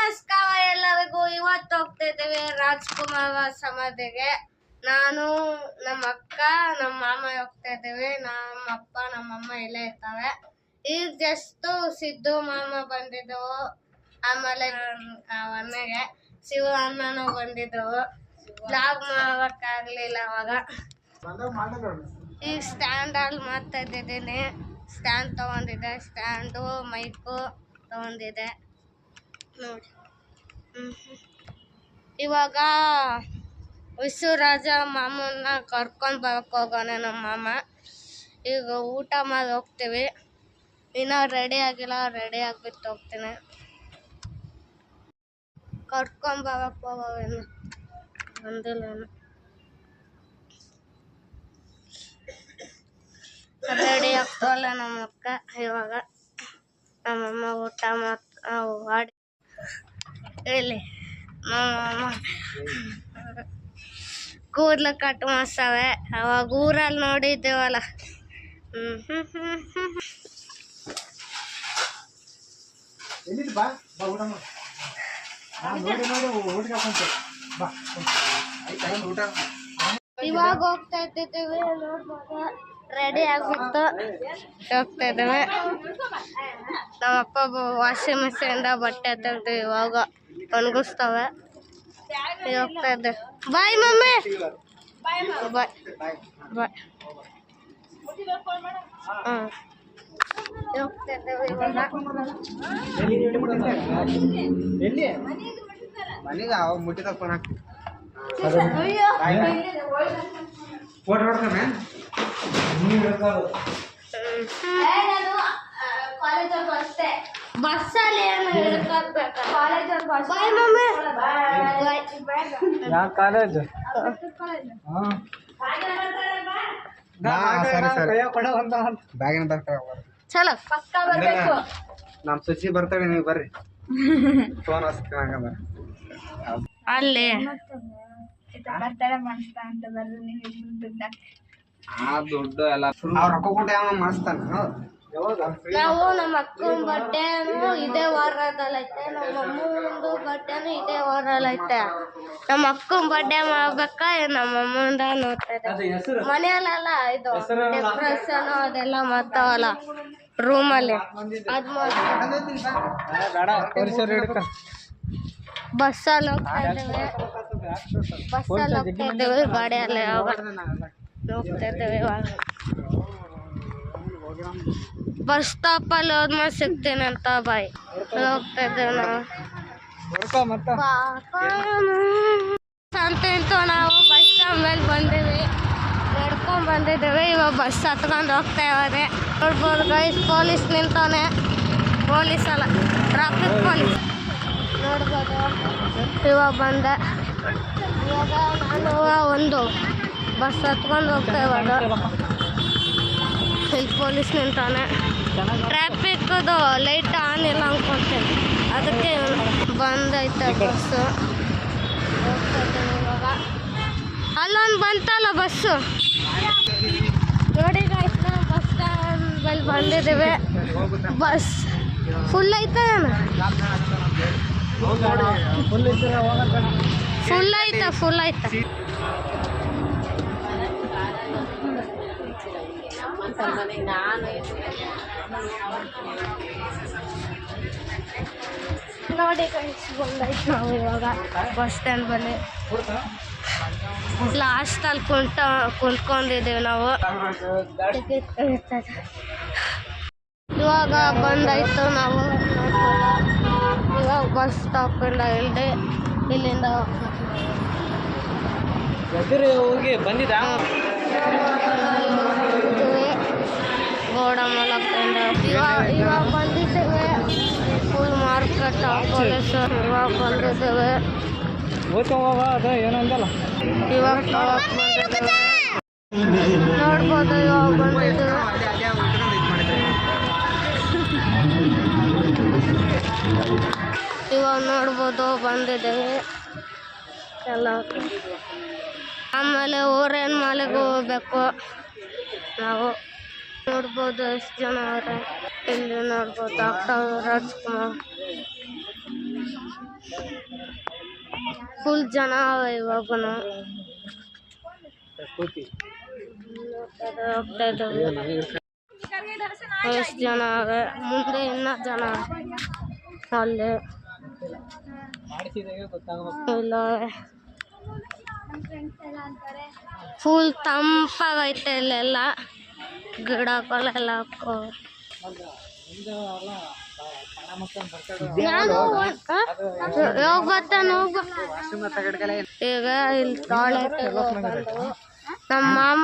ನಮಸ್ಕಾರ ಎಲ್ಲರಿಗೂ. ಇವತ್ತು ಹೋಗ್ತಾ ಇದ್ದೇವೆ ರಾಜ್ಕುಮಾರ್ ಸಮಾಧಿಗೆ. ನಾನು ನಮ್ಮ ಅಕ್ಕ ನಮ್ಮ ಮಾಮ ಹೋಗ್ತಾ ಇದ್ದೇವೆ. ನಮ್ಮ ಅಪ್ಪ ನಮ್ಮಮ್ಮ ಎಲ್ಲ ಇರ್ತಾರೆ. ಈಗ ಜಸ್ಟ್ ಸಿದ್ದು ಮಾಮ ಬಂದಿದ್ದವು, ಆಮೇಲೆ ಅಣ್ಣಗೆ ಶಿವ ಅಣ್ಣನೂ ಬಂದಿದ್ದವು. ಬ್ಲಾಗ್ ಮಾಡೋಕ್ಕಾಗಲಿಲ್ಲ ಅವಾಗ. ಈಗ ಸ್ಟ್ಯಾಂಡ್ ಅಲ್ಲಿ ಮಾಡ್ತಾ ಇದ್ದಿದ್ದೀನಿ. ಸ್ಟ್ಯಾಂಡ್ ತಗೊಂಡಿದ್ದೆ, ಸ್ಟ್ಯಾಂಡು ಮೈಕು ತಗೊಂಡಿದ್ದೆ ನೋಡಿ. ಇವಾಗ ವಿಶ್ವರಾಜ ಮಾಮನ್ನ ಕರ್ಕೊಂಡು ಬರಕ್ಕೆ ಹೋಗೋಣ ನಮ್ಮ ಮಾಮ. ಈಗ ಊಟ ಮಾಡಿ ಹೋಗ್ತೀವಿ. ಇನ್ನೂ ರೆಡಿ ಆಗಿಲ್ಲ, ರೆಡಿ ಆಗಿಬಿಟ್ಟು ಹೋಗ್ತೀನಿ. ಕರ್ಕೊಂಡು ಬರಕ್ಕೆ ಹೋಗೋವೇನು ಬಂದಿಲ್ಲ. ರೆಡಿ ಆಗ್ತಾವಲ್ಲ ನಮ್ಮ ಅಕ್ಕ. ಇವಾಗ ನಮ್ಮಮ್ಮ ಊಟ ಮಾಡಿ ಇಲ್ಲಿ ನಮ್ಮಮ್ಮ ಕೂದಲು ಕಟ್ ಮಾಡ್ಸವೆ. ಅವಾಗ ಊರಲ್ಲಿ ನೋಡಿದ್ದೇವಲ್ಲ. ಇವಾಗ ಹೋಗ್ತಾ ಇದ್ದೇವೆ. ನೋಡ್ಬೋದು ರೆಡಿ ಆಗ್ಬಿಟ್ಟು ಹೋಗ್ತಾ ಇದ್ದೇವೆ. ನಮ್ಮಪ್ಪ ವಾಷಿಂಗ್ ಮಿಷಿನಿಂದ ಬಟ್ಟೆ ತೆಗೆದು ಇವಾಗ ಒಣಗಿಸ್ತವೆ. ಹೋಗ್ತಾ ಇದ್ದೆ. ಬಾಯ್ ಮಮ್ಮಿ, ಬಾಯ್ ಬಾಯ್. ಹೋಗ್ತಾ ಇದ್ದೇವೆ ಇವಾಗ. ಬಸ್ಸಲ್ಲಿ ಏನು ಹಿಡ್ಕೊಬೇಕು. ಬಾಯ್ ಮಮ್ಮಿ. ಯಾವ ಕಾಲೇಜ್? ಚಲೋ ಪಕ್ಕ ಬರ್ಬೇಕು. ನಮ್ ಸುಚಿ ಬರ್ತಾಳೆ, ನೀವು ಬರ್ರಿ. ಫೋನ್ ಅಲ್ಲಿ ದುಡ್ಡು ಎಲ್ಲ ರೊಕ್ಕ ಕೊಟ್ಟು ಯಾವ ಮಾಡಿಸ್ತಾನ. ನಾವು ನಮ್ಮ ಅಕ್ಕನ ಬಟ್ಟೆನು ಇದೇ ವಾರದಲ್ಲೈತೆ, ನಮ್ಮ ಅಮ್ಮಂದು ಬಟ್ಟೆನು ಇದೇ ವಾರದಲ್ಲೈತೆ. ನಮ್ಮ ಅಕ್ಕನ ಬಟ್ಟೆ ಮಾಡ್ಬೇಕ, ನಮ್ಮ ಅಮ್ಮಂದ ನೋಡ್ತಾ ಇದ್ದೆ. ಮನೆಯಲ್ಲೆಲ್ಲ ಇದು ಡೆಕೋರೇಷನ್ ಅದೆಲ್ಲ ಮಾಡ್ತಾವಲ್ಲ ರೂಮಲ್ಲಿ, ಅದ್ ಬಸ್ಸಲ್ಲಿ ಹೋಗ್ತಾ ಇದ್ದೇವೆ. ಬಸ್ಸಲ್ಲಿ ಹೋಗ್ತಾ ಇದ್ದೇವೆ, ಗಾಡಿಯಲ್ಲಿ ಹೋಗ್ತಾ ಇದ್ದೇವೆ. ಇವಾಗ ಬಸ್ ಸ್ಟಾಪ್ ಅಲ್ಲಿ ಹೋದ್ಮೇಲೆ ಸಿಗ್ತೀನಿ ಅಂತ ಬಾಯ್. ಹೋಗ್ತಾ ಇದ್ದೇವೆ ನಾವು. ಅಂತ ನಾವು ಬಸ್ ಸ್ಟಾಪ್ ಮೇಲೆ ಬಂದೀವಿ, ನಡ್ಕೊಂಡ್ ಬಂದಿದ್ದೇವೆ. ಇವಾಗ ಬಸ್ ಹತ್ಕೊಂಡು ಹೋಗ್ತಾ ಇದ್ದಾರೆ. ನೋಡ್ಬೋದು ಗೈಸ್, ಪೊಲೀಸ್ ನಿಂತಾನೆ. ಪೊಲೀಸ್ ಅಲ್ಲ, ಟ್ರಾಫಿಕ್ ಪೊಲೀಸ್. ನೋಡ್ಬೋದು ಇವಾಗ ಬಂದೆ. ಇವಾಗ ನಾನು ಒಂದು ಬಸ್ ಹತ್ಕೊಂಡು ಹೋಗ್ತಾ ಇವಾಗ. ಇಲ್ಲಿ ಪೊಲೀಸ್ ನಿಂತಾನೆ. ಟ್ರಾಫಿಕ್ದು ಲೈಟ್ ಆನ್ ಇಲ್ಲ ಅನ್ಕೊಳ್ತೇನೆ, ಅದಕ್ಕೆ ಬಂದೈತೆ ಬಸ್ಸು. ಹೋಗ್ತಾ ಇದ್ದೇವೆ ಇವಾಗ. ಅಲ್ಲೊಂದು ಬಂತಲ್ಲ ಬಸ್ಸು ನೋಡಿ ಗೈಸ್. ನಾವು ಬಸ್ ಸ್ಟ್ಯಾಂಡ್ ಬಲ್ಲಿ ಬಂದಿದ್ದೇವೆ. ಬಸ್ ಫುಲ್ ಐತೆ, ಫುಲ್ ಐತೆ. ನೋಡಿ ಗೈಸ್, ಬಂದೈತೆ. ನಾವು ಇವಾಗ ಬಸ್ ಸ್ಟ್ಯಾಂಡ್ ಬಲ್ಲಿ ಲಾಸ್ಟಲ್ಲಿ ಕುಂತ್ಕೊಂಡಿದ್ದೀವಿ ನಾವು. ಟಿಕೆಟ್ ಇರ್ತದೆ. ಇವಾಗ ಬಂದಾಯ್ತು ನಾವು. ಇವಾಗ ಬಸ್ ಸ್ಟಾಪಿಂದ ಇಲ್ಲಿಂದ ಹೋಗಿ ಬಂದಿದ್ದ ಗೋಡ ಮೂಲಕದಿಂದ ಇವಾಗ ಬಂದಿದ್ದೇವೆ. Full market police. ಇವಾಗ ಬಂದಿದ್ದೇವೆ. ಏನಂದಲ್ಲ ಇವಾಗ ಬಂದಿದ್ದೇವೆ. ನೋಡ್ಬೋದು ಇವಾಗ ಬಂದಿದ್ದೇವೆ. ಇವಾಗ ನೋಡ್ಬೋದು ಬಂದಿದ್ದೇವೆ ಎಲ್ಲ. ಆಮೇಲೆ ಊರೇನು ಮಾಲೆಗೆ ಹೋಗ್ಬೇಕು ನಾವು. ನೋಡ್ಬೋದು ಎಷ್ಟು ಜನ ಅವರೇ. ಇಲ್ಲಿ ನೋಡ್ಬೋದು ಡಾಕ್ಟರ್ ರಾಜ್ಕುಮಾರ್. ಫುಲ್ ಜನ ಅವೆ ಇವಾಗನು ಹೋಗ್ತಾ ಇದ್ದಾವೆ. ಎಷ್ಟು ಜನ ಅವೆ, ಮುಂದೆ ಇನ್ನ ಜನ ಅಲ್ಲಿ ಇಲ್ಲ. ಫುಲ್ ತಂಪಾಗೈತೆ ಇಲ್ಲೆಲ್ಲ, ಗಿಡಗಳೆಲ್ಲ ಹಾಕೋ. ಈಗ ಇಲ್ಲಿ ಟಾಯ್ಲೆಟ್ ನಮ್ಮ ಮಾಮ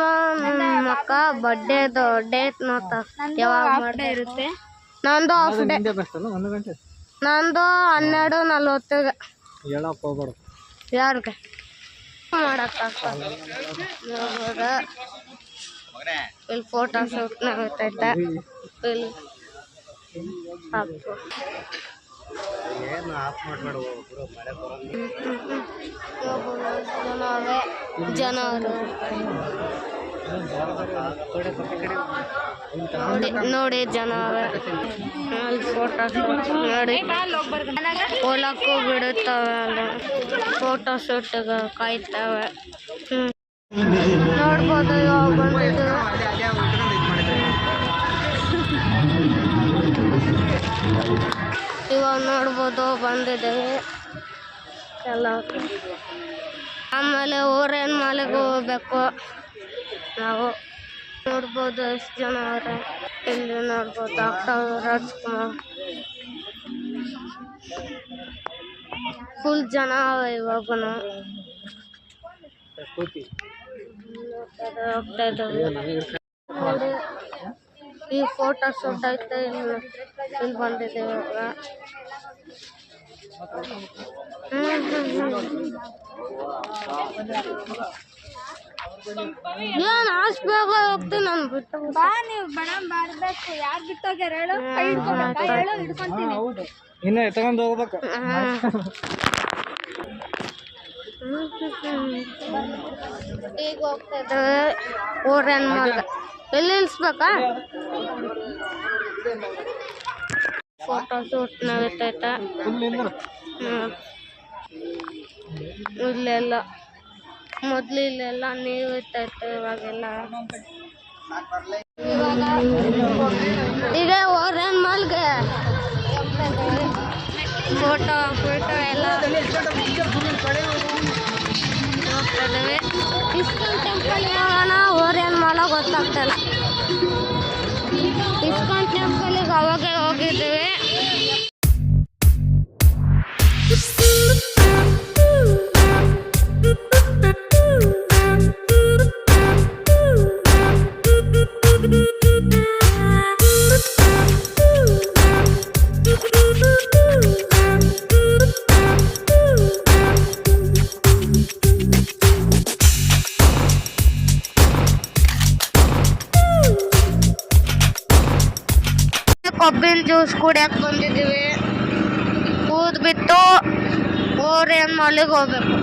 ನಮ್ಮ ಅಕ್ಕ ಬರ್ಡೇದು ಡೇಟ್ ನೋಡ್ತಾ ಯಾವಾಗ ಬರ್ಡೇ ಇರುತ್ತೆ. ನಂದು ಹಾಫ್ ಡೇ, ನಂದು 12:40 ಯಾರಿಗೆ ಮಾಡಕ್ಕಾಗ್ತದೆ. ಇಲ್ಲಿ ಫೋಟೋ ಶೂಟ್ ನಡೀತೈತೆ. ಇಲ್ಲಿ ಹಾಕು ಜನ ನೋಡಿ ಜನ ಅಲ್ಲಿ ಫೋಟೋ ಶೂಟ್ ನೋಡಿ ಹೊಲಕ್ಕೂ ಬಿಡುತ್ತವೆ, ಅಲ್ಲಿ ಫೋಟೋ ಶೂಟ್ಗೆ ಕಾಯ್ತವೆ. ನೋಡ್ಬೋದು ಇವಾಗ ಬಂದಿದ್ದು ಇವಾಗ ನೋಡ್ಬೋದು ಬಂದಿದ್ದೇವೆ ಎಲ್ಲ. ಆಮೇಲೆ ಓರೇನ್ ಮಾಲೆಗೆ ಹೋಗ್ಬೇಕು ನಾವು. ನೋಡ್ಬೋದು ಎಷ್ಟು ಜನ ಅವ್ರೆ ಇಲ್ಲಿ. ನೋಡ್ಬೋದು ಡಾಕ್ಟರ್ ರಾಜ್ಕುಮಾರ್. ಫುಲ್ ಜನ ಅವೆ ಇವಾಗನು ಹೋಗ್ತಾ ಇದ್ದಾವೆ. ಈ ಫೋಟೋ ಶೂಟ್ ಐತೆ, ಇಲ್ಲಿ ಬಂದಿದ್ದೇವೆ ಇವಾಗ. ಏನ್ ಅಷ್ಟು ಬೇಗ ಹೋಗ್ತೀನಿ ನಾನು ಬಿಟ್ಟು. ಬಾ ನೀವು ಮೇಡಮ್ ಬರ್ಬೇಕು. ಯಾರು ಬಿಟ್ಟೋಗ್ಯಾರ ಹೇಳು, ಹೇಳು ಹಿಡ್ಕೊಂತೀನಿ. ಇನ್ನು ಎತ್ಕೊಂಡು ಹೋಗ್ಬೇಕು. ಈಗ ಹೋಗ್ತಾ ಇದ್ದೇವೆ ಓರೇನ್ ಮಾಲ್. ಎಲ್ಲಿ ನಿಲ್ಸ್ಬೇಕಾ? ಫೋಟೋ ಶೂಟ್ ನಡೀತೈತೆ ಇಲ್ಲೆಲ್ಲ. ಮೊದಲು ಇಲ್ಲೆಲ್ಲ ನೀರು ಇರ್ತೈತೆ, ಇವಾಗೆಲ್ಲ ಈಗ ಓರೇನ್ ಮಾಲ್ಗೆ ಫೋಟೋ ಎಲ್ಲ ಹೋಗ್ತಾ ಇದ್ದೇವೆ. ಇಸ್ಕಾನ್ ಟೆಂಪಲ್ ಹೋಗೋಣ, ಓರೇನ್ ಮಾಲ್ ಗೊತ್ತಾಗ್ತಲ್ಲ. ಇಸ್ಕಾನ್ ಟೆಂಪಲ್ಗೆ ಅವಾಗೆ ಹೋಗಿದ್ದೇವೆ. ಕೊಬ್ಬಿನ ಜ್ಯೂಸ್ ಕುಡಿಯಕ್ಕೆ ಬಂದಿದ್ದೀವಿ. ಕೂದ್ಬಿಟ್ಟು ಓರೇನ್ ಮಾಲಿಗೆ ಹೋಗ್ಬೇಕು.